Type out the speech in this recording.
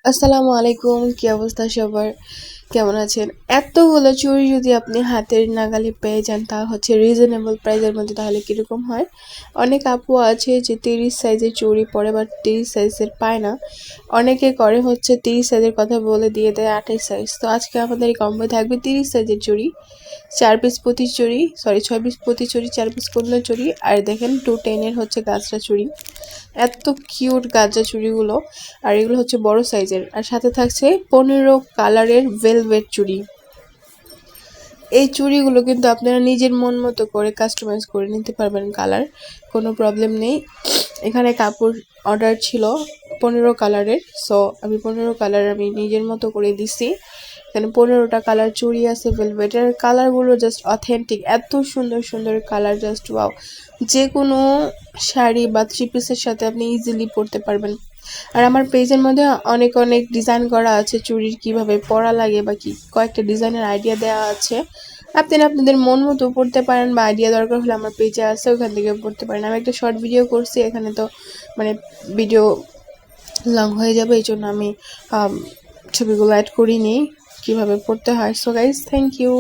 আসসালামু আলাইকুম, কি অবস্থা সবার? কেমন আছেন? এতগুলো চুড়ি যদি আপনি হাতের নাগালে পেয়ে যান তা হচ্ছে রিজনেবল প্রাইসের মধ্যে, তাহলে কিরকম হয়? অনেক আপু আছে যে 30 সাইজের চুড়ি পরে বাট 30 সাইজের পায় না। অনেকে করে হচ্ছে 30 সাইজের কথা বলে দিয়ে দেয় 28 সাইজ। তো আজকে আমাদের এই কম্বো থাকবে 30 সাইজের চুড়ি, 4 পিস প্রতি চুড়ি, 6 পিস প্রতি চুড়ি, 4 পিস কুন্দন চুড়ি, আর দেখেন 210 এর হচ্ছে গাজরা চুড়ি। এত কিউট গাজরা চুড়িগুলো, আর এগুলো হচ্ছে বড় সাইজের। আর সাথে থাকছে 15 কালারের ভেলভেট চুড়ি। এই চুড়িগুলো কিন্তু আপনারা নিজের মন মতো করে কাস্টমাইজ করে নিতে পারবেন কালার, কোনো প্রবলেম নেই। এখানে কাপড় অর্ডার ছিল 15 কালারের, সো আমি 15 কালার আমি নিজের মতো করে দিছি। এখানে 15টা কালার চুড়ি আছে ভেলভেটের। কালারগুলো জাস্ট অথেন্টিক, এত সুন্দর সুন্দর কালার, জাস্ট ওয়াও। যে কোনো শাড়ি বা থ্রি পিসের সাথে আপনি ইজিলি পরতে পারবেন। আর আমার পেজের মধ্যে অনেক অনেক ডিজাইন করা আছে চুড়ির, কিভাবে পরা লাগে বা কি কয়েকটা ডিজাইনের আইডিয়া দেওয়া আছে। আপনারা আপনাদের মন মতো পড়তে পারেন, বা আইডিয়া দরকার হলে আমার পেজে আছে, ওখান থেকে পড়তে পারেন। আমি একটা শর্ট ভিডিও করছি, এখানে তো মানে ভিডিও লং হয়ে যাবে, এই জন্য আমি ছবিগুলো অ্যাড করিনি কিভাবে পড়তে হয়। So guys, thank you.